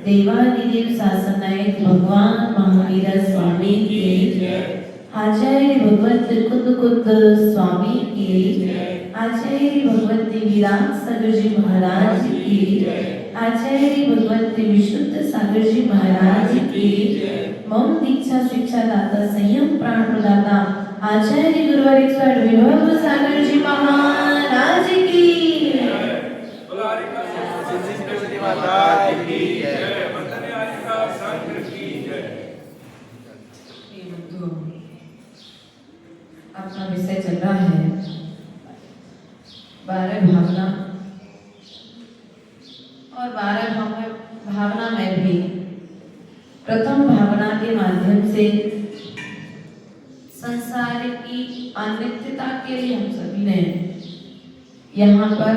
देवादिदेव शासनायक भगवान महावीर स्वामी की, आचार्य भगवत कुंद स्वामी की, आचार्य भगवत विराट सागर जी महाराज की, आचार्य भगवत विशुद्ध सागर जी महाराज की, मौन दीक्षा शिक्षा दाता संयम प्राण प्रदाता आचार्य गुरुवर विभव सागर जी महाराज की। अपना विषय चल रहा है 12 भावना, और 12 भावना में भी प्रथम भावना के माध्यम से संसार की अनित्यता के लिए हम सभी ने यहाँ पर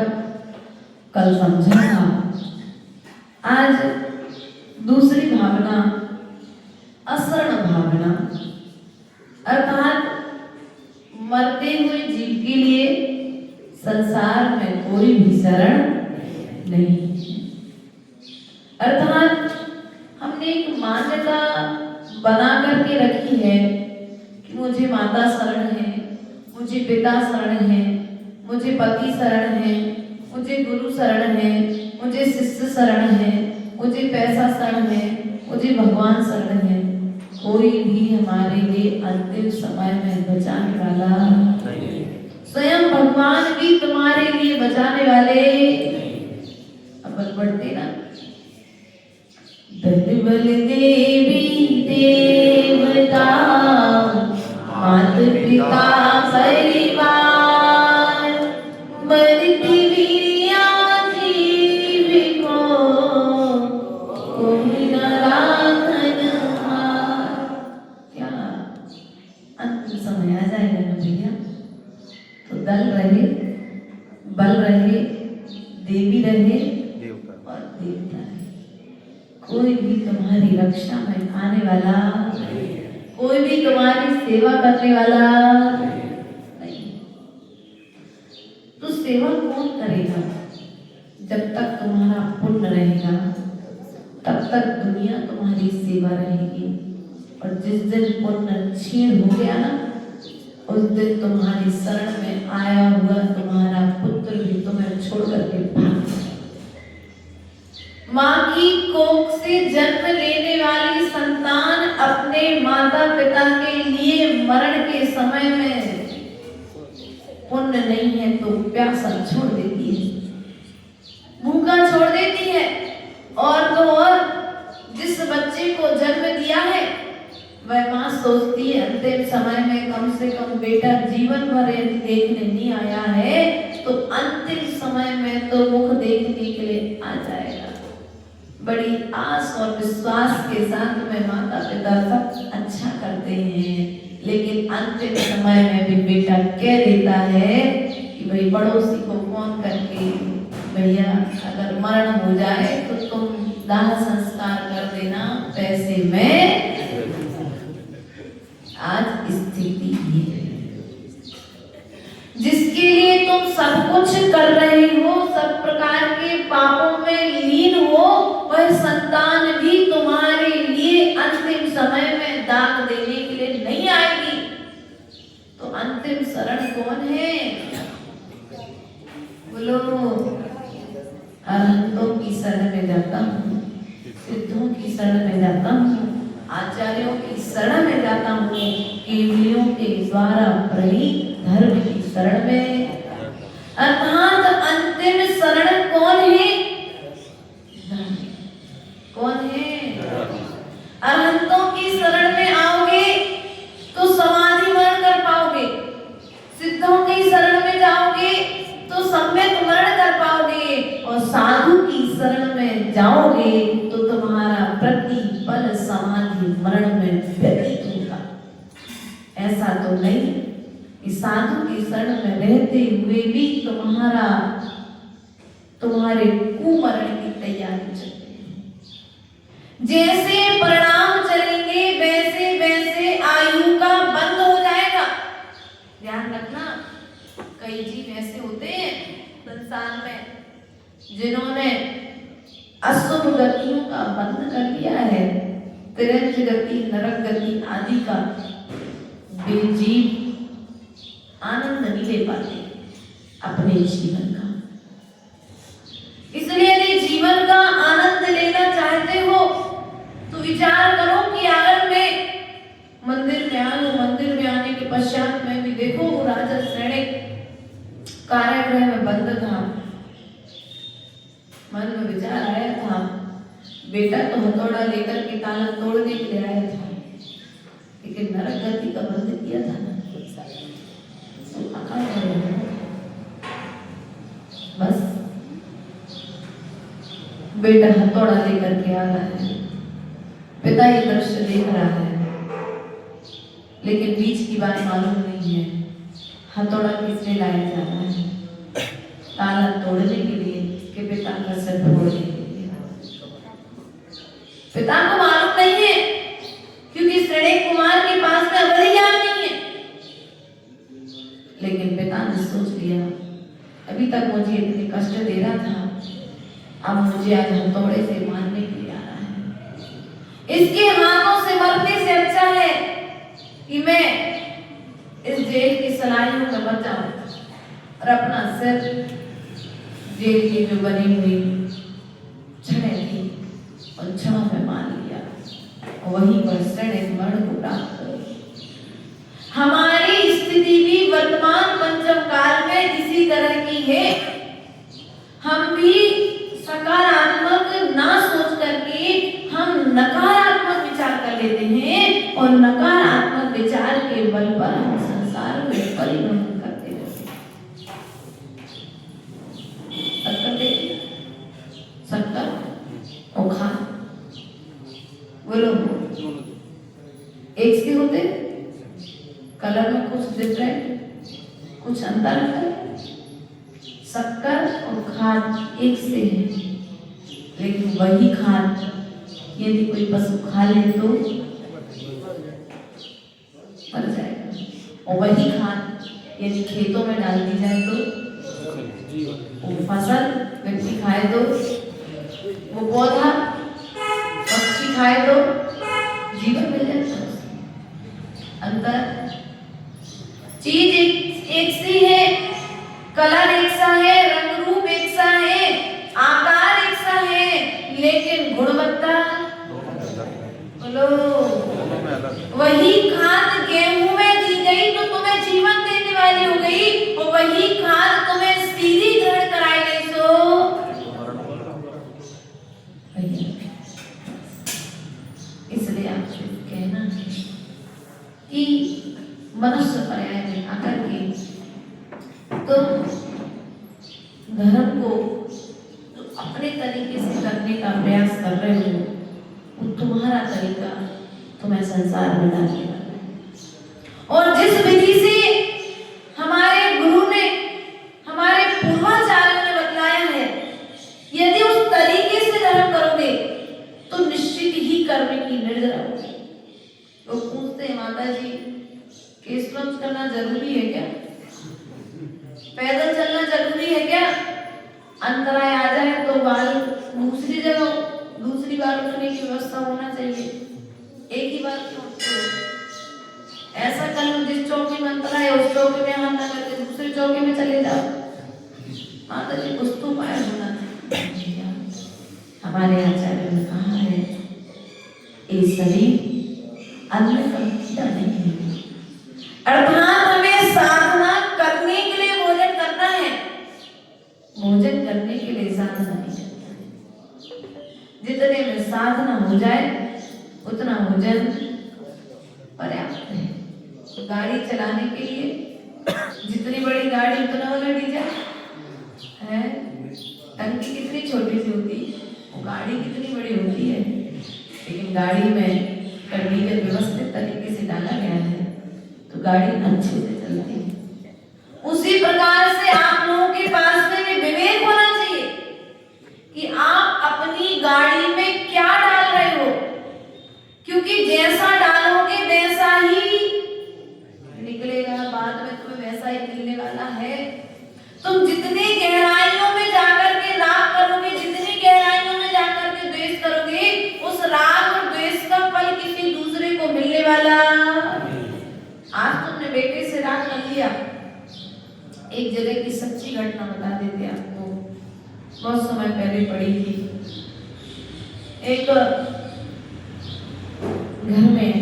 कल समझा था। आज दूसरी भावना अशरण भावना, अर्थात मरते हुए जीव के लिए संसार में कोई भी शरण नहीं है। अर्थात हमने एक मान्यता बना करके रखी है कि मुझे माता शरण है, मुझे पिता शरण है, मुझे पति शरण है, मुझे गुरु शरण है, मुझे शिष्य शरण है, मुझे पैसा शरण है, मुझे भगवान शरण है। कोई भी हमारे लिए अंतिम समय में बचाने वाला नहीं। स्वयं भगवान भी तुम्हारे लिए बचाने वाले। अब बढ़ते ना, बल बल देवी देवता मात पिता परिवार मरती वीरिया जीव को कोई न राखन हार। क्या अंतिम समय आ जाएगा ना भैया, तो दल रहे, बल रहे, देवी रहे और देवता रहे। कोई भी तुम्हारी रक्षा में आने वाला नहीं, कोई भी तुम्हारी सेवा करने वाला नहीं। तो सेवा कौन करेगा? जब तक तुम्हारा पुण्य रहेगा तब तक दुनिया तुम्हारी सेवा रहेगी, और जिस दिन पुण्य क्षीण हो गया ना, उस दिन तुम्हारी शरण में आया हुआ तुम्हारा पुत्र भी तुम्हें छोड़ करके भाग जाएगा। माँ की कोख से जन्म लेने वाली संतान अपने माता पिता के लिए मरण के समय में पुण्य नहीं है तो प्यासा छोड़ देती है, भूखा छोड़ देती है। और तो और जिस बच्चे को जन्म दिया है वह माँ सोचती है अंतिम समय में कम से कम बेटा जीवन भर यदि देखने नहीं आया है तो अंतिम समय में तो मुख देखने के लिए आ जाएगा। बड़ी आस और विश्वास के साथ में माता पिता सब अच्छा करते हैं, लेकिन अंतिम समय में भी बेटा कह देता है कि भाई पड़ोसी को फोन करके, भैया अगर मरण हो जाए तो तुम दाह संस्कार कर देना, पैसे में। आज स्थिति ये है। जिसके लिए तुम सब कुछ कर रहे हो, सब प्रकार के पापों में लीन हो, वह संतान भी तुम्हारे लिए अंतिम समय में दाग देने के लिए नहीं आएगी। तो अंतिम शरण कौन है? बोलो, अरहंतों की शरण में जाता हूँ, सिद्धों की शरण में जाता हूँ, आचार्यों की शरण में जाता हूँ, केवलियों के द्वारा प्रणीत धर्म की शरण में। अर्थात अंतिम शरण कौन है? कौन है? अरहंतों की शरण में आओगे तो समाधि मरण कर पाओगे, सिद्धों की शरण में जाओगे तो सम्यक मरण कर पाओगे, और साधु की शरण में जाओगे तो तुम्हारा प्रतिपल समाधि मरण में व्यतीत होगा। ऐसा तो नहीं कि साधु की शरण में रहते हुए भी तुम्हारे कुमरण की तैयारी चल रही है। जैसे परिणाम चलेंगे वैसे वैसे आयु का बंद हो जाएगा। ध्यान रखना, कई जीव ऐसे होते हैं संसार में जिन्होंने अशुभ गतियों का बंद कर दिया है, तिरंज गति, नरक गति आदि का वे जीव आनंद नहीं ले पाते अपने जीवन का। इसलिए यदि जीवन का आनंद लेना चाहते हो तो विचार करो कि अगर मैं मंदिर में आऊं, मंदिर में आने के पश्चात मैं भी देखो वो राजा सैनिक कारागृह में बंद था। मन में विचार आया था, बेटा तो हथौड़ा लेकर के ताला तोड़ने के लिए आया था, लेकिन नरक गति का बंद किया था ना, बस बेटा हथौड़ा लेकर के आ रहा है, पिता ये दृश्य देख रहा है, लेकिन बीच की बात मालूम नहीं है। हथौड़ा किसने लाया जा रहा है? ताला तोड़ने के लिए कि पिता का सर फोड़ने के लिए। पिता को मालूम नहीं है क्योंकि सैनिक कुमार के पास में अवधि ज्ञान नहीं है, लेकिन पिता ने सोच लिया अभी तक मुझे इतने कष्ट दे रहा था, अब मुझे आज हथौड़े से मारने के लिए आ रहा है। इसके हाथों से मरने से अच्छा है कि मैं इस जेल की सलाइयों में बच जाऊं और अपना सिर जेल की जो बनी हुई छड़ें थी और छड़ों में मान लिया, वहीं पर सैनिक मरण को प्राप्त करो। हमारी स्थिति भी वर्तमान पंचम काल में इसी तरह की है। हम भी सकारात्मक ना सोच करके हम नकारात्मक विचार कर लेते हैं, और नकारात्मक विचार के बल पर हम संसार में परिभ्रमण करते रहते हैं। शक्कर और खान बोलो एक से होते, कलर में कुछ डिफरेंट, कुछ अंतर है। शक्कर और खाद एक से है, लेकिन वही खाद यदि कोई पशु खा ले तो मर जाएगा, और वही खाद यदि खेतों में डाल दी जाए तो वो फसल व्यक्ति खाए तो वो पौधा, पक्षी खाए तो जीवन मिल जाता है। अंतर चीज एक सी है, कलर एक सा है, रंग रूप एक सा है, आकार एक सा है, लेकिन गुणवत्ता बोलो वही खाद गेहूं में दी गई तो तुम्हें जीवन देने वाली हो गई, और वही खाद तुम्हें सीधी ग्रहण कराई गई तो इसलिए आपसे कहना है कि मनुष्य पर्याय में आकर के तुम धर्म को अपने तरीके से करने का प्रयास कर रहे हो, वो तुम्हारा तरीका तुम्हें संसार में डालने वाला है। और जिस विधि से हमारे गुरु ने, हमारे पूर्वाचार्यों ने बतलाया है, यदि उस तरीके से धर्म करोगे तो निश्चित ही कर्म की निर्जरा होगी। लोग पूछते हैं माता जी केश वॉश करना जरूरी है क्या? पैदल चलना जरूरी है क्या? अंतराय आ जाए तो बाल दूसरी जगह दूसरी बार उठने की व्यवस्था होना चाहिए, एक ही बार क्यों उठते हो? ऐसा करो जिस चौकी में अंतराय है उस चौकी में हाथ ना करके दूसरे चौकी में चले जाओ। माता जी कुछ तो उपाय होना चाहिए। हमारे आचार्य ने कहा है ये शरीर अन्न का कीड़ा नहीं है, अर्थात हमें साधना करने के लिए भोजन करना है, भोजन करने के लिए साधना नहीं करना है। जितने में साधना हो जाए उतना भोजन पर्याप्त है। गाड़ी चलाने के लिए जितनी बड़ी गाड़ी उतना वाला डीजल है, टंकी कितनी छोटी सी होती है, वो गाड़ी कितनी बड़ी होती है, लेकिन गाड़ी में डीजल व्यवस्थित तरीके से डाला गया है तो गाड़ी अच्छे से चलती है। उसी प्रकार से आप लोगों के पास में भी विवेक होना चाहिए कि आप अपनी गाड़ी में क्या डाल रहे हो, क्योंकि जैसा डालोगे वैसा ही निकलेगा, बाद में तुम्हें वैसा ही मिलने वाला है। तुम जितनी गहराइयों में जाकर के राग करोगे, जितनी गहराइयों में जाकर के द्वेष करोगे, उस राग और द्वेष का फल किसी दूसरे को मिलने वाला। आज तुमने बेटे से राग कर लिया, एक जगह की सच्ची घटना बता देते आपको, बहुत समय पहले पढ़ी थी। एक घर में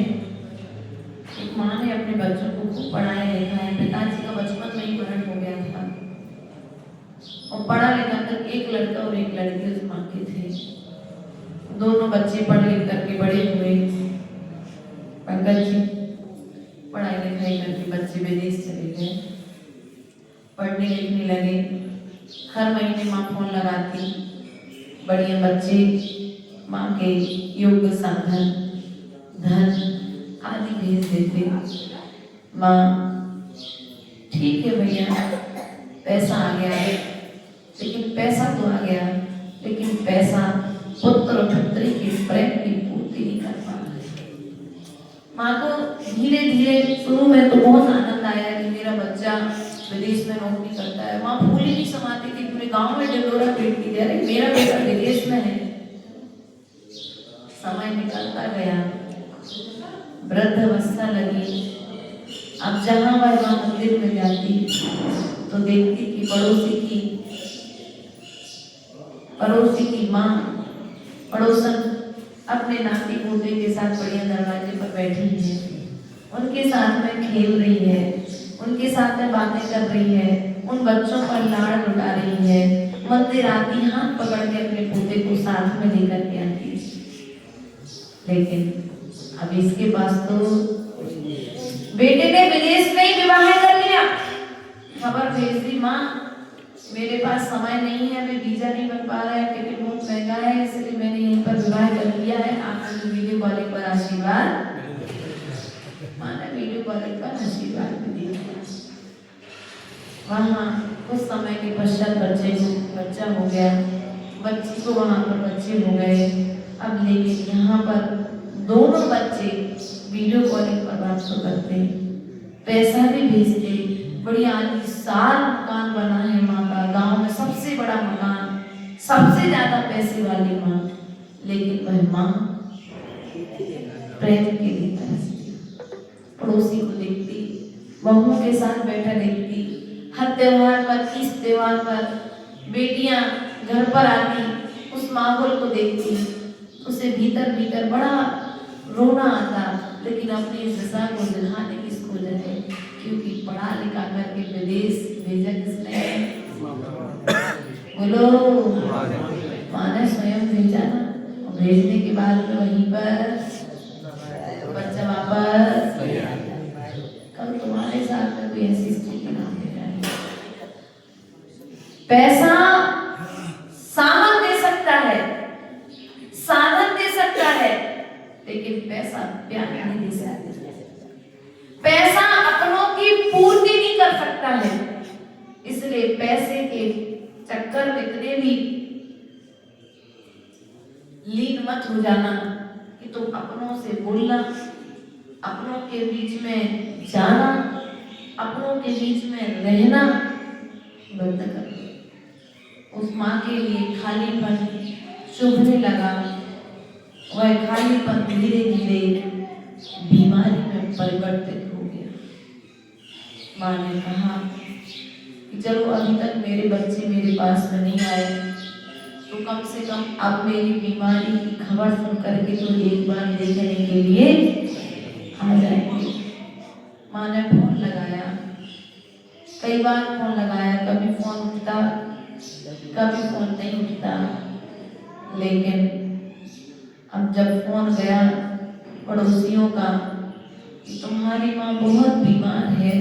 एक माँ ने अपने बच्चों को खूब पढ़ाया लिखाया, पिताजी का बचपन में ही मरण हो गया था और पढ़ा लिखा कर एक लड़का और एक लड़की उस माँ के थे। दोनों बच्चे पढ़ लिख करके बड़े हुए। पंकज जी पढ़ाई लिखाई करके बच्चे विदेश चले गए, पढ़ने लिखने लगे। हर महीने माँ फोन लगाती, बढ़िया बच्चे माँ के योग्य साधन धन आदि भेज देते। माँ ठीक है भैया पैसा आ गया है, लेकिन पैसा तो आ गया, लेकिन पैसा पुत्र और पुत्री के प्रेम की पूर्ति नहीं कर पा रहा। माँ को धीरे धीरे शुरू में तो बहुत आनंद आया कि मेरा बच्चा विदेश में नौकरी करता है। माँ फूल ही नहीं समाती थी, पूरे गांव में ढिंढोरा पीटती थी, अरे मेरा बेटा विदेश में है। समय निकलता गया, वृद्धावस्था लगी। अब जहां वह माँ मंदिर में जाती तो देखती कि पड़ोसी की माँ पड़ोसन अपने नाती पोते के साथ बढ़िया दरवाजे पर बैठी है, उनके साथ में खेल रही है, उनके साथ में बातें कर रही है, उन बच्चों पर लाड़ लुटा रही है। मंदिर आती हाथ पकड़ के अपने पोते को साथ में लेकर के आती। लेकिन अब इसके पास तो बेटे ने विदेश में ही विवाह कर लिया, खबर भेज दी माँ मेरे पास समय नहीं है, अभी वीजा नहीं बन पा रहा है, टिकट बहुत महंगा है, इसलिए मैंने यहीं पर विवाह कर लिया है, आपने वीडियो कॉलिंग पर आशीर्वाद। माँ ने वीडियो कॉलिंग पर आशीर्वाद भी दिया। वहाँ कुछ समय के पश्चात बच्चा हो गया, बच्ची को वहाँ पर बच्चे हो गए। अब लेकिन यहाँ पर दोनों बच्चे वीडियो कॉलिंग पर बात तो करते, पैसा भी भेजते, बड़ी आलीशान मकान बना है माँ का, गांव में सबसे बड़ा मकान, सबसे ज्यादा पैसे वाली माँ। लेकिन वह माँ प्रेम के लिए तरसती, पड़ोसी को देखती, बहुओं के साथ बैठा देखती, हर त्योहार पर किस त्योहार पर बेटियां घर पर आती, उस माहौल को देखती, उसे भीतर भीतर बड़ा रोना आता। लेकिन अपनी इस दशा को दिखाने किसको जाए, क्योंकि पढ़ा लिखा करके विदेश भेजा किसने? बोलो माँ ने स्वयं भेजा ना, और भेजने के बाद में वहीं पर बच्चा वापस। कल तुम्हारे साथ में कोई ऐसी स्थिति ना हो जाए। पैसा सामान दे सकता है, साधन दे सकता है, लेकिन पैसा प्यार नहीं दे सकता। पैसा अपनों की पूर्ति नहीं कर सकता है। इसलिए पैसे के चक्कर में इतने भी लीन मत हो जाना कि तुम अपनों से बोलना, अपनों के बीच में जाना, अपनों के बीच में रहना बंद कर दो। उस माँ के लिए खालीपन चुभने लगा। वह खालीपन धीरे धीरे बीमारी में परिवर्तित हो गया। माँ ने कहा कि चलो अभी तक मेरे बच्चे मेरे पास में नहीं आए, तो कम से कम अब मेरी बीमारी की खबर सुन करके तो एक बार देखने के लिए आ जाएंगे। माँ ने फोन लगाया, कई बार फोन लगाया, कभी फोन उठता कभी फोन नहीं उठता। लेकिन अब जब फोन गया पड़ोसियों का कि तुम्हारी माँ बहुत बीमार है,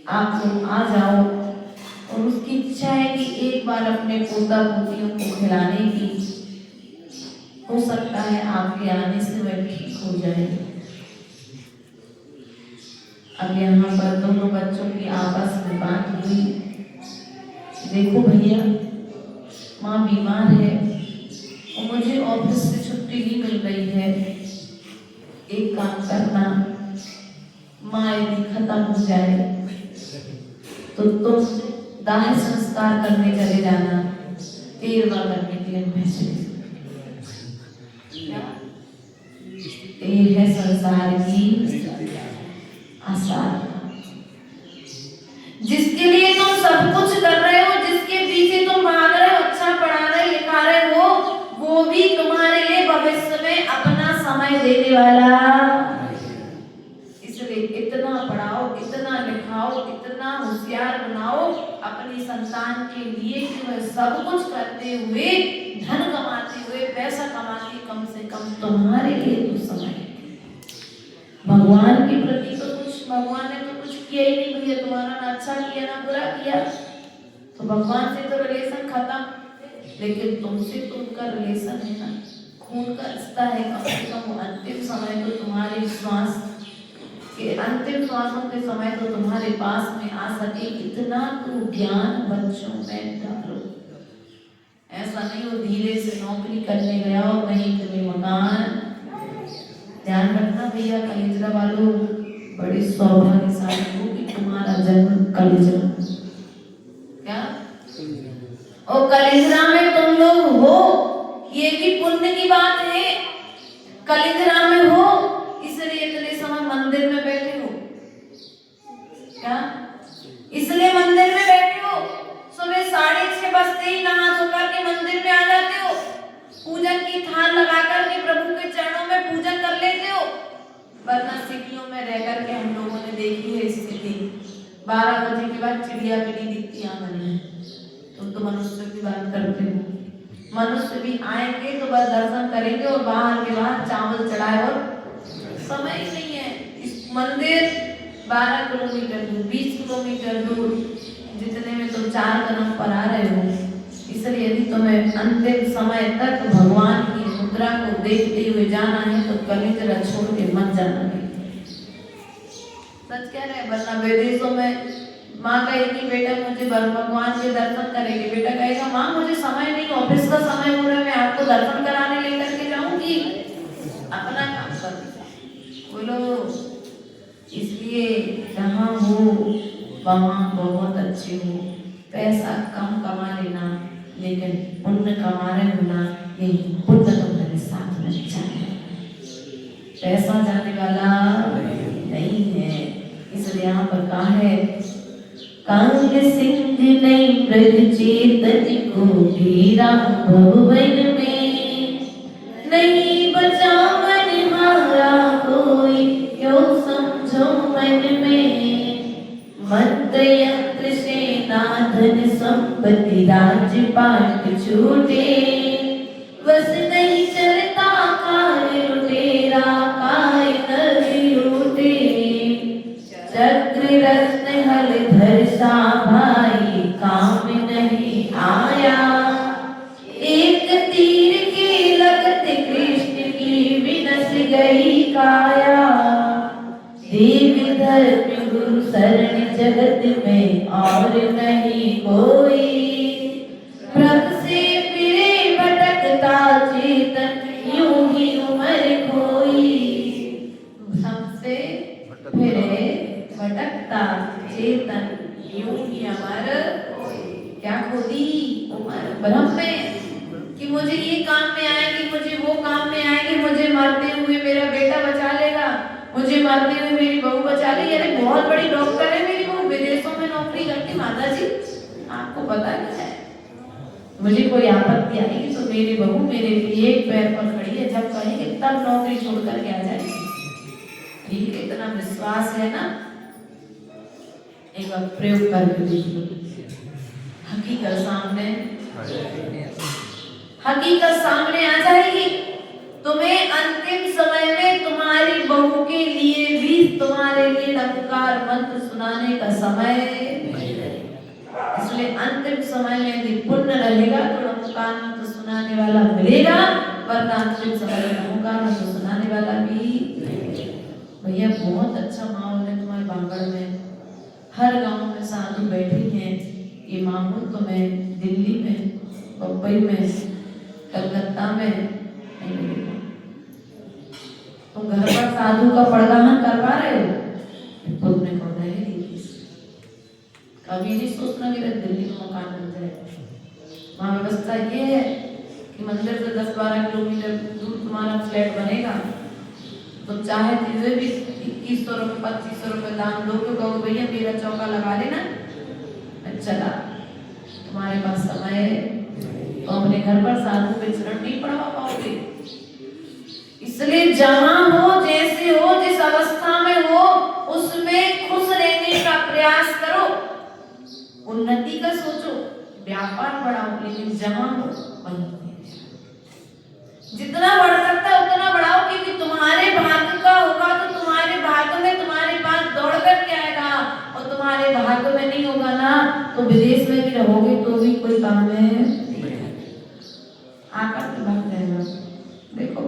आप लोग आ जाओ, और उसकी इच्छा है कि एक बार अपने पोता पोतियों को खिलाने की, हो सकता है आपके आने से वह ठीक हो जाए। अब यहाँ पर दोनों बच्चों की आपस में बात हुई, देखो भैया माँ बीमार है और मुझे ऑफिस से छुट्टी नहीं मिल रही है, एक काम करना, माँ यदि खत्म हो जाए तो तुम दाह संस्कार करने चले जाना, तेरवा करने के लिए मैसेज। तेर है संसार की आसार, जिसके लिए तुम सब कुछ कर रहे हो, जिसके पीछे तुम भाग रहे हो, अच्छा पढ़ा रहे लिखा रहे हो, वो भी तुम्हारे लिए भविष्य में अपना समय देने वाला। इसलिए इतना पढ़ाओ, इतना लिखाओ, इतना होशियार बनाओ अपनी संतान के लिए कि वह सब कुछ करते हुए, धन कमाते हुए, पैसा कमाते, कम से कम तुम्हारे लिए तो समय। भगवान के प्रति तो कुछ, भगवान ने तो कुछ किया ही नहीं भैया, तुम्हारा ना अच्छा किया ना बुरा किया, तो भगवान से तो रिलेशन खत्म। लेकिन तुमसे तो उनका रिलेशन है ना, खून का रिश्ता है, कम से कम अंतिम समय तो तुम्हारे श्वास के, अंतिम श्वासों के समय तो तुम्हारे पास में आ सके, इतना तो ज्ञान बच्चों में डालो। ऐसा नहीं वो धीरे से नौकरी करने गया और नहीं तुम्हें मकान। ध्यान रखना भैया कलेजरा वालों, बड़े सौभाग्यशाली हो कि तुम्हारा जन्म कलेजरा, क्या और कलेजरा में तुम लोग हो, ये भी पुण्य की बात है। कलेजरा में हो इसलिए इतने समय मंदिर में बैठे हो, क्या इसलिए मंदिर में बैठे हो, सुबह 6:30 बजते ही नहा धोकर के मंदिर में आ जाते हो, पूजन की थाल लगा करके प्रभु के चरणों में पूजन कर लेते हो। वरना सिटियों में रह करके हम लोगों ने देखी है स्थिति, 12 बजे के बाद चिड़िया भी नहीं दिखती आंगन में। तुम तो मनुष्य की बात करते हो, मनुष्य भी आएंगे तो बस दर्शन करेंगे और बाहर के बाहर चावल चढ़ाए, और समय ही नहीं है। इस मंदिर 12 किलोमीटर दूर, 20 किलोमीटर दूर, जितने में तुम 4 कदम पर आ रहे हो। इसलिए यदि तुम्हें अंतिम समय तक भगवान की मुद्रा को देखते हुए जाना है तो कलेजरा छोड़ के मत जाना। सच कह रहे हैं, वरना विदेशों में माँ कहेगी बेटा मुझे भगवान के दर्शन करेंगे, बेटा कहेगा माँ मुझे समय नहीं, ऑफिस का समय हो रहा है, मैं आपको दर्शन कराने लेकर के जाऊंगी, अपना काम कर बोलो। इसलिए जहाँ हो वहाँ बहुत अच्छे हो, पैसा कम कमा लेना, लेकिन पुण्य कमा रहे होना, यही पुण्य तुम्हारे साथ में जाए। पैसा जाने वाला नहीं है। इसलिए यहाँ पर कहा है कांग सिंह नहीं ब्रज चेतन को घेरा भवन में, नहीं बचा मन हारा कोई, क्यों समझो मन में, मंत्र यंत्र सेना धन संपत्ति राजपाट छूटे, बस नहीं चलता कार्य लुटेरा काय नदी उठे, चक्र रत्न हल धरसा भाई काम नहीं आया, एक तीर की लगत कृष्ण की विनस गई काया, देव धर्म गुरु शरण जगत में और नहीं कोई, प्रभु से फिरे भटकता चेतन यूं ही उम्र खोई, सबसे भटकता चेतन यूं ही अमर क्या खोदी उमर ब्रह्म में कि मुझे ये काम में आएगी, मुझे वो काम में आएगी, मुझे मरते हुए मेरा बेटा बचा लेगा, मुझे मरते हुए मेरी बहू बचा लेगी। अरे बहुत बड़ी डॉक्टर है मेरी बहू, विदेशों में नौकरी करती। माता जी आपको पता है मुझे कोई आपत्ति आएगी तो मेरी बहू मेरे लिए एक पैर पर खड़ी है, जब कहेंगे तब नौकरी छोड़ करके आ जाएगी। ठीक है, इतना विश्वास है ना, एक बार प्रयोग करके देख लो। हकीकत सामने आ जाएगी। तुम्हें अंतिम समय में तुम्हारी बहू के लिए भी तुम्हारे लिए नमकार मंत्र सुनाने का समय नहीं रहेगा। इसलिए अंतिम समय में यदि पुण्य रहेगा तो नमकार मंत्र सुनाने वाला मिलेगा, वरना अंतिम समय में नमकार मंत्र सुनाने वाला भी भैया बहुत अच्छा माहौल है तुम्हारे बांगड़ में। हर गांव में साधु बैठे हैं। ये माहौल तुम्हें दिल्ली में, मुंबई में, कलकत्ता में नहीं मिलेगा। तुम घर पर साधु का पड़गाहन कर पा रहे हो, पुण्य को रहेगी। कभी नहीं सोचना मेरा दिल्ली में मकान बन जाए। वहाँ व्यवस्था ये है कि मंदिर से 10-12 किलोमीटर दूर तुम्हारा फ्लैट बनेगा। तो चाहे तुझे भी 2100 रुपये 2500 रुपये दान दो तो कहो भैया मेरा चौका लगा लेना, चला। तुम्हारे पास समय है तो अपने घर पर साधु विचरण नहीं पढ़वा पाओगे। इसलिए जहां हो, जैसे हो, जिस अवस्था में हो, उसमें खुश रहने का प्रयास करो। उन्नति का सोचो, व्यापार बढ़ाओ, लेकिन जहां हो वहीं जितना बढ़ सकता है उतना बढ़ाओ, क्योंकि तुम्हारे भाग्य का होगा तो तुम्हारे भाग्य में तुम्हारे पास दौड़ कर के आएगा, और तुम्हारे भाग्य में नहीं होगा ना तो विदेश में भी रहोगे तो भी कोई काम है आकर के भाग जाएगा। देखो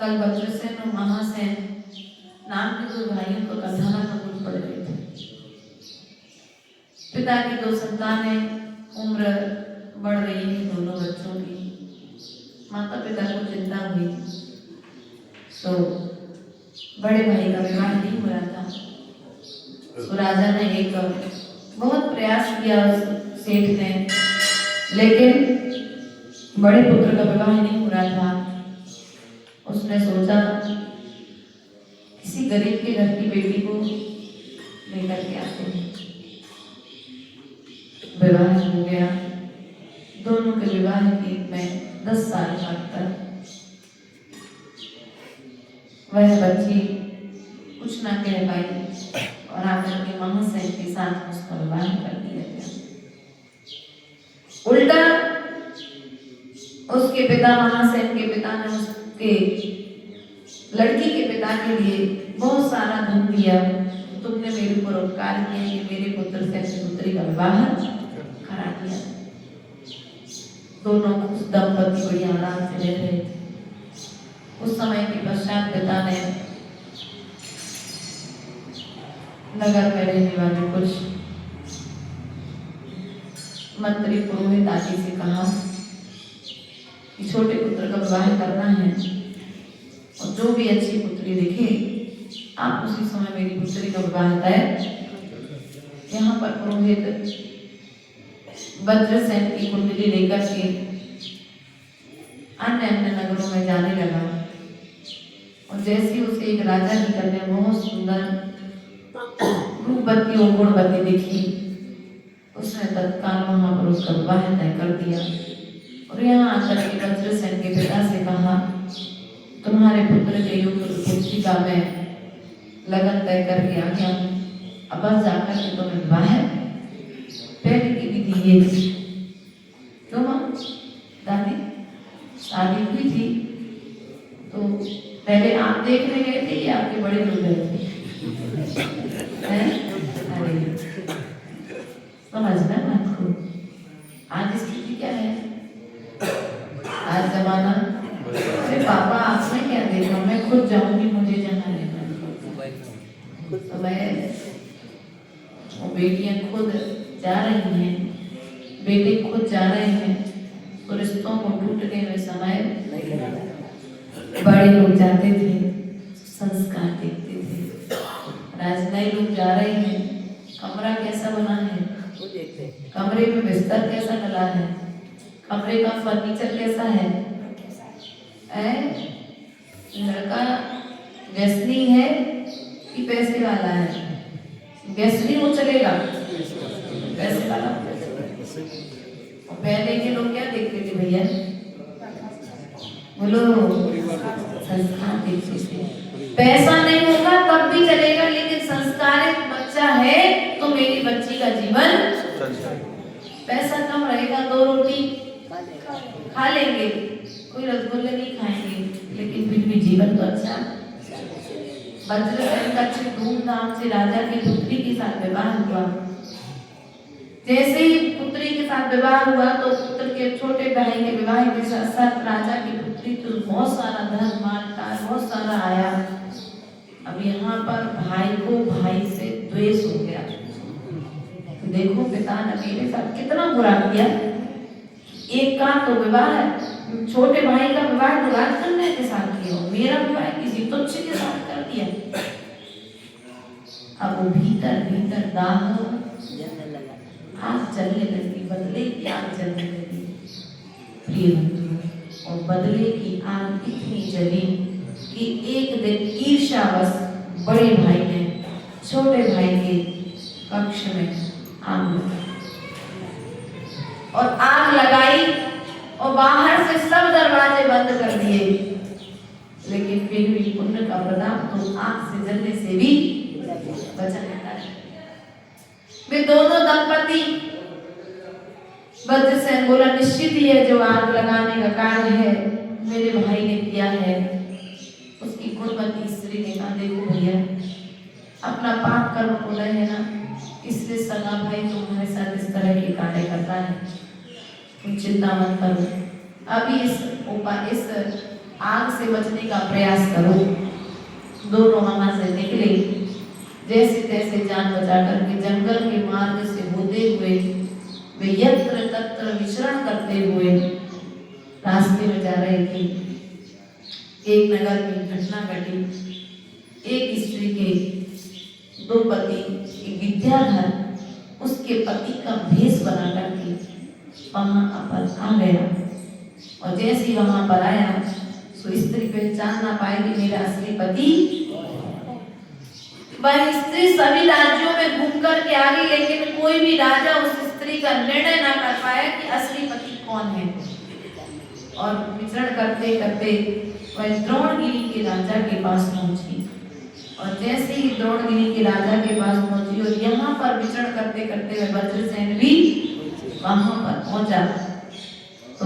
कल वज्रसेन और महासेन नाम के दो भाइयों को कथाना कबूल पड़ गए थे। पिता की 2 संतानें, उम्र बढ़ रही है दोनों बच्चों की। माता पिता को चिंता हुई तो बड़े भाई का विवाह नहीं हो रहा था। तो राजा ने एक बहुत प्रयास किया उस सेठ ने, लेकिन बड़े पुत्र का विवाह नहीं हो रहा था। उसने सोचा किसी गरीब के घर की बेटी को लेकर के आते हैं। विवाह हो गया। दोनों के विवाह की में 10 साल बाद तक वह बच्ची कुछ ना कह पाई और आकर के महासेन के साथ उसका विवाह कर दिया गया। उल्टा उसके पिता, महासेन के पिता ने उसके लड़की के पिता के लिए बहुत सारा धन दिया। तुमने मेरे ऊपर उपकार किया कि मेरे पुत्र से अपनी पुत्री का विवाह करा दिया। दोनों दंपति बड़ी आराम से रह रहे थे। उस समय के पश्चात पिता ने नगर में रहने वाले कुछ मंत्री पुरोहित आदि से कहा कि छोटे पुत्र का विवाह करना है और जो भी अच्छी पुत्री दिखे आप उसी समय मेरी पुत्री का विवाह तय। यहाँ पर पुरोहित वज्रसेन की कुंडली लेकर के अन्य नगरों में जाने लगा और जैसे उसे एक राजा की कन्या बहुत सुंदर रूपवती और गुणवती दिखी, उसने तत्काल वहां पर उसका विवाह तय कर दिया। और यहाँ आकर के वज्रसेन के पिता से कहा तुम्हारे पुत्र के युग पुस्तिका में लगन तय करके आ गया हूँ, अब बस जाकर के तुम्हें विवाह पहले की विधि ये थी। क्यों माँ दादी शादी हुई थी तो पहले आप देखने गए थे या आपके बड़े लोग गए थे? समझना बात को। आज स्थिति क्या है, आज जमाना अरे पापा आपने क्या देखा, मैं खुद जाऊंगी, मुझे जाना है। तो मैं वो बेटियां खुद जा रही हैं, बेटे खुद जा रहे हैं, तो रिश्तों को टूटने में समय नहीं लगा। बड़े लोग जाते थे, संस्कार देखते थे, आज नए लोग जा रहे हैं, कमरा कैसा बना है, कमरे में बिस्तर कैसा डला है, कमरे का फर्नीचर कैसा है, लड़का व्यसनी है कि पैसे वाला है? व्यसनी वो चलेगा, पैसे वाला। और पहले के लोग क्या देखते थे भैया, बोलो संस्कार देखते थे। पैसा नहीं होगा तब भी चलेगा, लेकिन संस्कारित बच्चा है तो मेरी बच्ची का जीवन, पैसा कम रहेगा 2 रोटी खा लेंगे, कोई रसगुल्ले नहीं खाएंगे, लेकिन फिर भी जीवन तो अच्छा। वज्रसेन का धूमधाम से राजा की पुत्री के साथ विवाह हुआ। जैसे ही पुत्री के साथ विवाह हुआ तो पुत्र के छोटे भाई के विवाह के साथ साथ राजा की पुत्री तो बहुत सारा धन माल बहुत सारा आया। अब यहाँ पर भाई को भाई से द्वेष हो गया। तो देखो पिता ने मेरे साथ कितना बुरा किया। एक का तो विवाह है, छोटे भाई का विवाह तो राजकन्या के साथ किया, मेरा विवाह किसी तुच्छ के साथ कर दिया। अब वो भीतर भीतर दाह आग जलने लगी, बदले की आग जलने लगी प्रिय बंधुओं। और बदले की आग इतनी जली कि एक दिन ईर्ष्यावश बड़े भाई ने छोटे भाई के कक्ष में आग लगाई और आग लगाई और बाहर से सब दरवाजे बंद कर दिए। लेकिन फिर भी पुण्य का प्रताप तो आग से जलने से भी बचा रहता है। वे दोनों दंपति, वज्रसेन बोला निश्चित ही है जो आग लगाने का कार्य है मेरे भाई ने किया है। उसकी गुणवती स्त्री ने कहा देखो भैया अपना पाप कर्म हो रहे हैं ना, इसलिए सगा भाई तुम्हारे साथ इस तरह के कार्य करता है, तुम चिंता मत करो, अभी इस आग से बचने का प्रयास करो। दोनों वहां से निकले, जैसे तैसे जान बचा करके जंगल के मार्ग से होते हुए वे यत्र तत्र विचरण करते हुए रास्ते में जा रहे थे। एक नगर में घटना घटी। एक स्त्री के 2 पति, एक विद्याधर उसके पति का भेष बना करके वहां पर आ गया। और जैसे ही वहां पर आया तो स्त्री पहचान ना पाए कि मेरा असली पति। वह स्त्री सभी राज्यों में घूम कर के आ गई, लेकिन कोई भी राजा उस स्त्री का निर्णय ना कर पाया कि असली पति कौन है। और विचरण करते करते वह द्रोणगिरी के राजा के पास पहुंची। और जैसे ही द्रोणगिरी के राजा के पास पहुंची और यहाँ पर विचरण करते करते वह वज्रसेन भी वहां पर पहुंचा। तो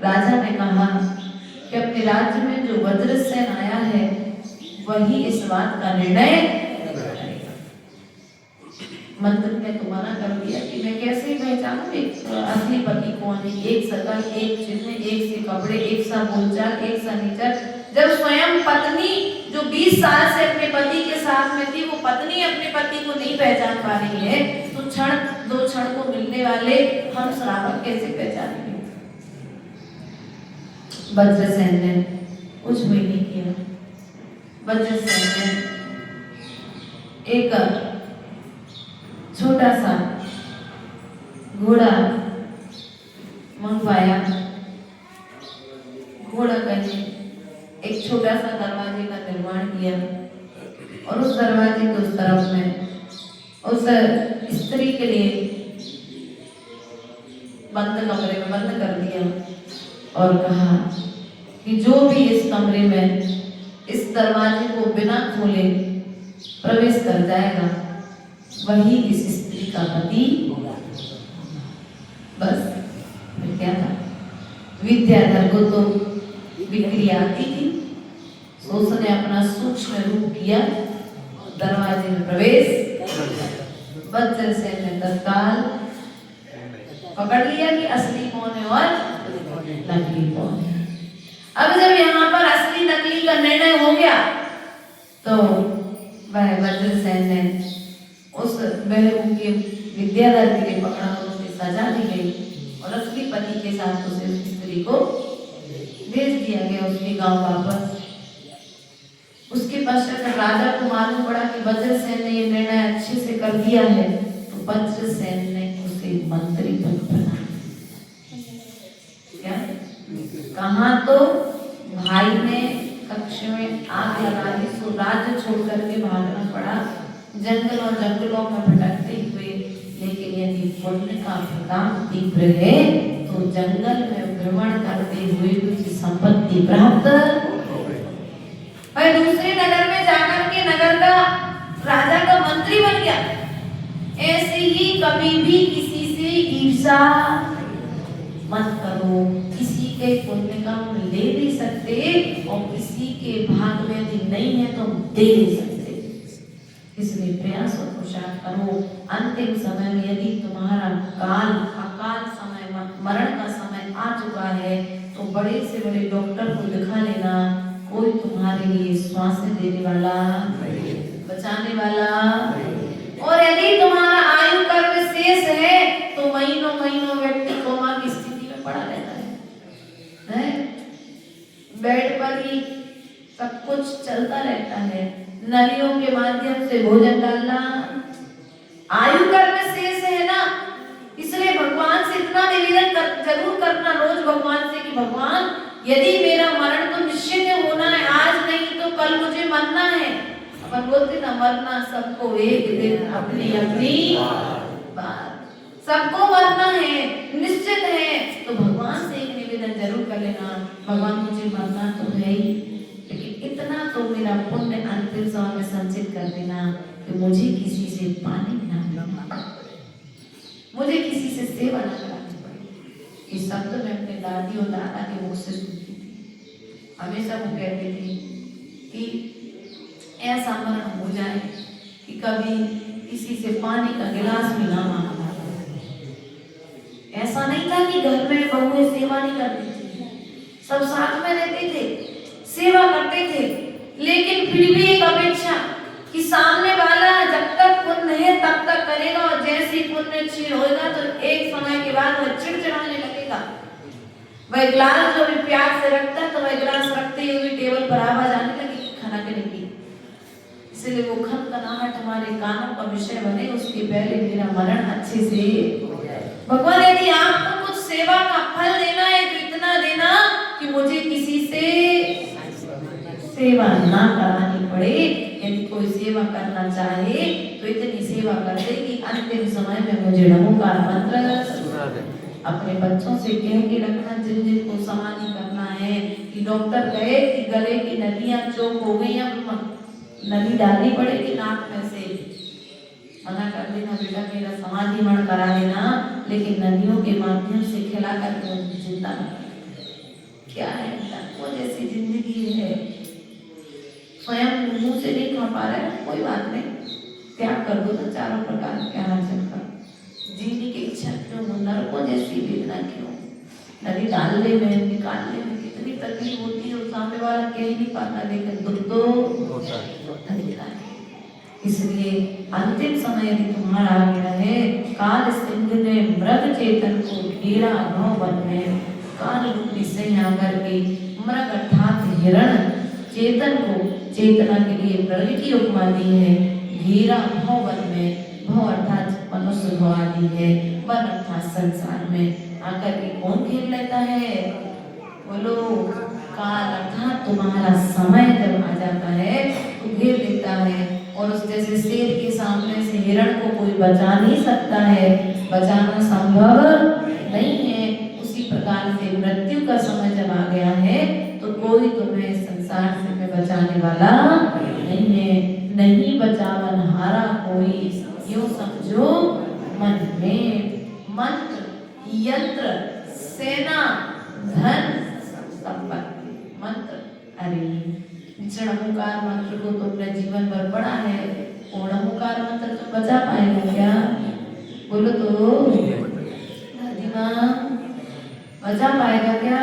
राजा ने कहा कि अपने राज्य में जो वज्रसेन आया है वही इस बात का निर्णय करेगा। मंत्री ने तो मना कर दिया कि मैं कैसे पहचानूं एक असली पति कौन है। एक शकल, एक चिन्ह, एक से कपड़े, एक सा बोलचाल, एक सा नेचर। जब स्वयं पत्नी जो 20 साल से अपने पति के साथ में थी, वो पत्नी अपने पति को नहीं पहचान पा रही है, तो दो क्षण को मिलने वाले हम श्रावक कैसे पहचानेंगे। वज्रसेन ने कुछ भी नहीं किया। वज्रसेन ने एक छोटा सा घोड़ा मंगवाया। घोड़ा कहीं एक छोटा सा दरवाजे का निर्माण किया और उस दरवाजे के उस तरफ में उस स्त्री के लिए बंद कमरे में बंद कर दिया और कहा कि जो भी इस कमरे में इस दरवाजे को बिना खोले प्रवेश कर जाएगा वही इस स्त्री का पति होगा। बस क्या था, विद्याधर को तो बिक्री आती थी, तो उसने अपना सूक्ष्म रूप किया, दरवाजे में प्रवेश। वज्रसेन ने तत्काल पकड़ लिया कि असली कौन है और नकली कौन है। अब जब यहाँ पर असली नकली का निर्णय हो गया तो वह वज्रसेन ने उस बहरूप के विद्याधर के लिए पकड़ा और उसकी सजा दी गई और असली पति के साथ उसे स्त्री को भेज दिया गया उसके गांव वापस। उसके पश्चात राजा को मालूम पड़ा कि वज्रसेन ने ये निर्णय अच्छे से कर दिया है, तो वज्रसेन ने उसे मंत्री पद बना क्या कहा, तो भाई ने कक्ष में आग लगा दी, सो राज्य छोड़ करके भागना पड़ा जंगल और जंगलों में भटकते हुए। लेकिन यदि पुण्य का प्रताप तीव्र है तो जंगल में भ्रमण करते हुए कुछ संपत्ति प्राप्त, और दूसरे नगर में जाकर के नगर का राजा का मंत्री बन गया। ऐसे ही कभी भी किसी से ईर्ष्या मत करो, किसी के पुण्य का हम ले नहीं सकते और किसी के भाग में यदि नहीं है तो दे नहीं सकते। इसलिए प्रयास और पुरुषार्थ करो। अंतिम समय में यदि तुम्हारा काल अकाल समय मरण का समय आ चुका है तो बड़े से बड़े डॉक्टर को दिखा लेना, कोई तुम्हारे लिए श्वास देने वाला, बचाने वाला, और यदि तुम्हारा आयु कर्म शेष है तो महीनों महीनों व्यक्ति कोमा की स्थिति में पड़ा रहता है? बेड पर ही सब कुछ चलता रहता है, नलियों के माध्यम से भोजन डालना, आयु कर्म शेष है ना। इसलिए भगवान से इतना निवेदन जरूर करना रोज भगवान से कि भगवान यदि मेरा मरण तो निश्चित होना है, आज नहीं तो कल मुझे मरना है। अपन बोलते ना मरना सबको एक दिन अपनी अपनी बात, सबको मरना है, निश्चित है। तो भगवान से एक निवेदन जरूर कर लेना, भगवान मुझे मरना तो है ही, लेकिन इतना तो मेरा पुण्य अंतिम समय में संचित कर देना कि मुझे किसी से पानी ना मिले, मुझे किसी से सेवा न करानी पड़े। इस शब्द में अपने दादी और दादा के मुख से सुनती थी। हमेशा वो कहते थे कि ऐसा मरण हो जाए कि कभी किसी से पानी का गिलास भी ना मांगना। ऐसा नहीं था कि घर में बहुएं सेवा नहीं करती थी, सब साथ में रहते थे, सेवा करते थे, लेकिन फिर भी एक अपेक्षा कि सामने वाला जब तक पुण्य है तब तक करेगा, और जैसे ही पुण्य क्षीण होगा तो एक समय के बाद वह चिड़चिड़ाने लगेगा। वह गिलास जो भी प्यार से रखता है तो वह गिलास रखते ही भी टेबल पर आवाज आने लगेगी खाना के लिए। इसलिए वो खनखनाहट हमारे कानों का विषय बने, उसके पहले मेरा मरण अच्छे से। भगवान यदि आपको कुछ सेवा का फल देना है तो इतना देना कि मुझे किसी से सेवा ना करानी पड़े। यदि कोई सेवा करना चाहे तो इतनी सेवा कर दे कि अंतिम समय में मुझे नमोकार मंत्र अपने बच्चों से कह के रखना, जिन जिनको समाधि करना है कि डॉक्टर कहे कि गले की नलियां चौक हो गई, अब नली डालनी पड़ेगी नाक में से, मना कर देना बेटा मेरा समाधि मरण करा देना, लेकिन नदियों के माध्यम से खिला करके उनकी चिंता क्या है। वो जैसी जिंदगी है, स्वयं मुंह से नहीं खा पा रहे हैं, कोई बात नहीं, त्याग कर दो तो चारों प्रकार के आचरण का जीने की इच्छा क्यों, नरकों जैसी वेदना क्यों, नदी डालने में निकालने में कितनी तकलीफ होती है, और सामने वाला कह ही नहीं पाता, लेकिन दुख तो होता है। इसलिए अंतिम समय यदि तुम्हारा आ गया है, काल सिंह ने मृग चेतन को घेरा नौ वन में, काल रूपी सिंह आकर के मृग अर्थात हिरण चेतन को चेतना के लिए मृग की उपमा दी है, घेरा भव वन में, भव अर्थात मनुष्य भव आदि है, वन अर्थात संसार में आकर के कौन घेर लेता है, बोलो काल अर्थात तुम्हारा समय जब आ जाता है तो घेर लेता है। और उस जैसे शेर के सामने से हिरण को कोई बचा नहीं सकता है, बचाना संभव नहीं है, उसी प्रकार से मृत्यु का समय जब आ गया है तो कोई तुम्हें संसार से में बचाने वाला नहीं है, नहीं बचावन हारा कोई, यूं समझो मन में मंत्र यंत्र सेना धन संपत्ति मंत्र। अरे षडमुकार मंत्र को तो अपने जीवन भर पढ़ा है, ओणमुकार मंत्र तो बचा पाएगा क्या, बोलो तो दादी माँ बचा पाएगा क्या।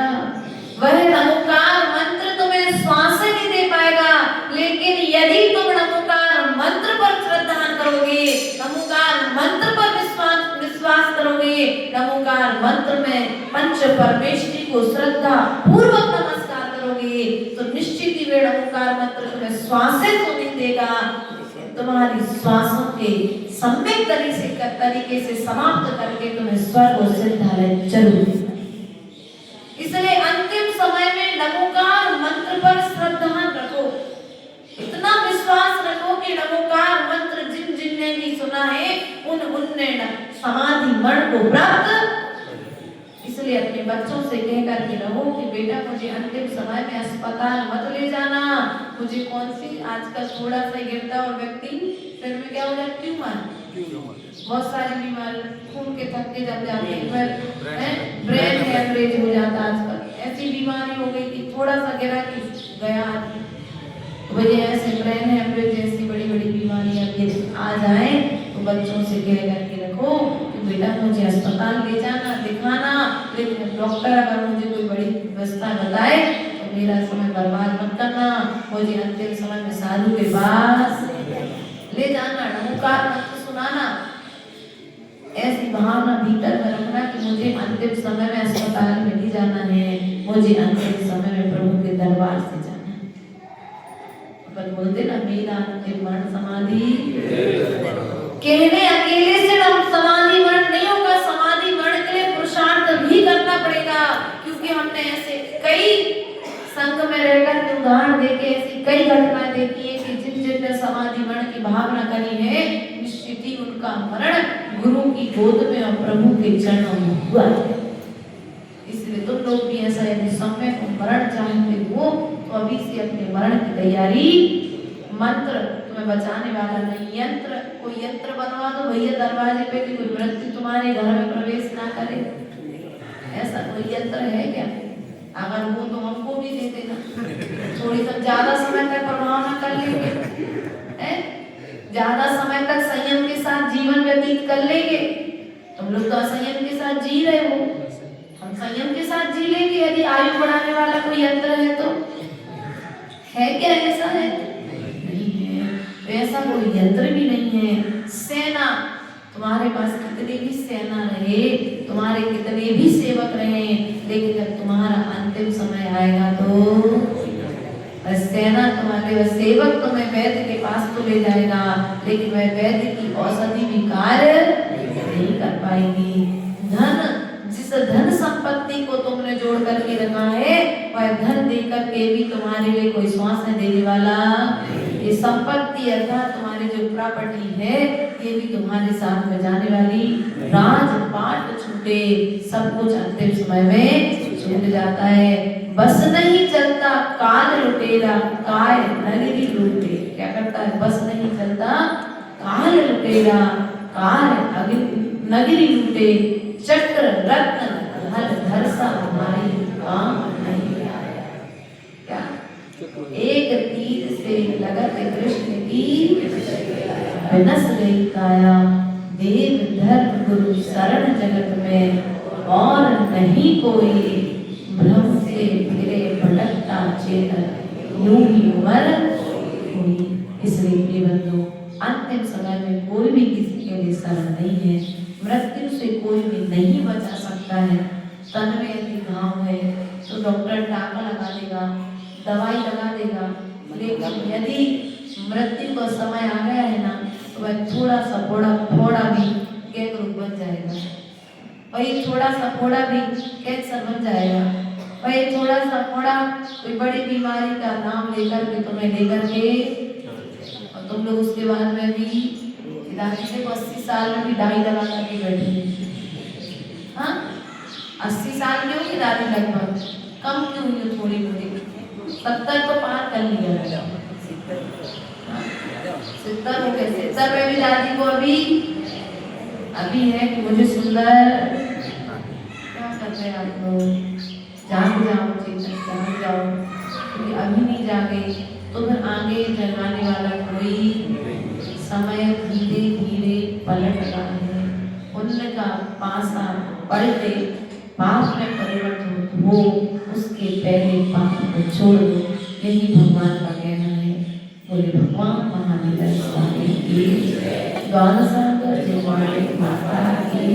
वह नमोकार मंत्र तुम्हें श्वास नहीं दे पाएगा, लेकिन यदि तुम नमोकार मंत्र पर श्रद्धा करोगे, नमोकार मंत्र पर विश्वास करोगे, नमोकार मंत्र में पंच परमेश्वरी को श्रद्धा पूर्वक नमस्कार करोगे, तो निश्चित ही वे नमोकार मंत्र तुम्हें श्वासें तो नहीं देगा, तुम्हारी श्वासों के सम्यक तरीके से समाप्त करके तुम्हें स्वर्ग और सिद्धालय जरूर। इसलिए अंतिम समय में नमोकार मंत्र पर श्रद्धा रखो, इतना विश्वास रखो कि नमोकार मंत्र जिन जिन ने भी सुना है उनने समाधि मरण को प्राप्त। इसलिए अपने बच्चों से कह करके रहो कि बेटा मुझे अंतिम समय में अस्पताल मत ले जाना, मुझे कौन सी आजकल थोड़ा सा गिरता और व्यक्ति फिर में क्या हो जाए ट्यूमर, बहुत सारी बीमारी, खून के थक्के जम जाते हैं, ब्रेन हेमरेज हो जाता है आजकल, ऐसी बीमारी हो गई कि थोड़ा सा गिरा कि गया आदमी। वजह ऐसे ब्रेन हेमरेज जैसी बड़ी बड़ी बीमारियां आ जाए तो बच्चों से कह करके रखो कि बेटा मुझे अस्पताल ले जाना दिखाना, लेकिन डॉक्टर अगर मुझे कोई बड़ी व्यवस्था बताए तो मेरा समय बर्बाद मत करना, मुझे अंतिम समय में साधु के पास ले जाना, नमोकार मंत्र सुनाना। ऐसी भावना भीतर में रखना कि मुझे अंतिम समय में अस्पताल में नहीं जाना है, मुझे अंतिम समय में प्रभु के दरबार से जाना है। अपन बोलते ना मेरा अंतिम मरण समाधि, कहने अकेले से समाधि मरण नहीं होगा, समाधि मरण के लिए पुरुषार्थ भी करना पड़ेगा, क्योंकि हमने ऐसे कई संघ में रहकर के उदाहरण देके ऐसी कई घटनाएं देखी है कि जिन जिन ने समाधि मरण की भावना करी है निश्चित ही उनका मरण गुरु की गोद में और प्रभु के चरणों में हुआ है। इसलिए तुम लोग भी ऐसा यदि समय को मरण चाहते हो तो अभी से अपने मरण की तैयारी, मंत्र तुम्हें बचाने वाला नहीं, यंत्र, कोई यंत्र बनवा दो भैया दरवाजे पे कि कोई मृत्यु तुम्हारे घर में प्रवेश ना करे, ऐसा कोई यंत्र है क्या? अगर वो तो हमको भी दे देना, थोड़ी तक ज्यादा समय तक प्रभाव न कर लेंगे, ज्यादा समय तक संयम के साथ जीवन व्यतीत कर लेंगे। तुम लोग तो असंयम के साथ जी रहे हो, हम संयम के साथ जी लेंगे यदि आयु बढ़ाने वाला कोई यंत्र है तो। है क्या ऐसा? है नहीं है, ऐसा कोई यंत्र भी नहीं है। सेना, तुम्हारे पास कितने भी सेना रहे, तुम्हारे कितने भी सेवक रहे, लेकिन जब तुम्हारा अंतिम समय आएगा तो सेना तुम्हारे सेवक तुम्हें वैद्य के पास तो ले जाएगा, लेकिन वह वैद्य की औषधि भी कार्य नहीं कर पाएगी। धन, जिस धन संपत्ति को तुमने जोड़ करके रखा है वह धन दे करके भी तुम्हारे लिए कोई श्वास देने वाला, ये संपत्ति अर्थात तुम्हारी जो प्रॉपर्टी है ये भी तुम्हारे साथ में जाने वाली, राजपाट छूटे, सब कुछ अंतिम समय में छूट जाता है। बस नहीं चलता काल लुटेरा, काय नगरी लूटे। क्या करता है? बस नहीं चलता काल लुटेरा, काय नगरी लूटे, चक्र रत्न धर धर सा हमारी काम नहीं आया। क्या? एक तीर से लगत कृष्ण की विनस गई काया, देव धर्म गुरु शरण जगत में और नहीं कोई, भ्रम से फिरे भटकता चेतन यूं ही उम्र हुई। इसलिए प्रिय बंधु, अंतिम समय में कोई भी किसी के लिए शरण नहीं है, मृत्यु से कोई भी नहीं बचा सकता है। तन में यदि घाव है तो डॉक्टर टाका लगा देगा, दवाई लगा देगा, लेकिन यदि मृत्यु का समय आ गया है ना तो वह थोड़ा सा फोड़ा भी गैंग बन जाएगा, वही थोड़ा सा फोड़ा भी कैंसर बन जाएगा, वही थोड़ा सा फोड़ा कोई बड़ी बीमारी का नाम लेकर के तुम्हें लेकर के, और तुम लोग उसके बाद में भी दादी को 80 साल में भी दाई लगा करके बैठी। हाँ, 80 साल की होगी दादी, लगभग कम क्यों हुई, थोड़ी मोटी 70 तो पार कर लिया, 70 हो गए, 70 में भी दादी को अभी है कि मुझे सुंदर, क्या कर रहे हैं आप लोग? जाग जाओ चेतन, जाग जाओ, क्योंकि अभी नहीं जागे तो फिर आगे जगाने वाला कोई, समय धीरे धीरे पलट रहा है, उनका पासा पलटे, पाप में परिवर्तन हो, उसके पहले पाप को छोड़ दो, यही भगवान का कहना है। बोले भगवान महावीर स्वामी की, द्वादशांग माता की।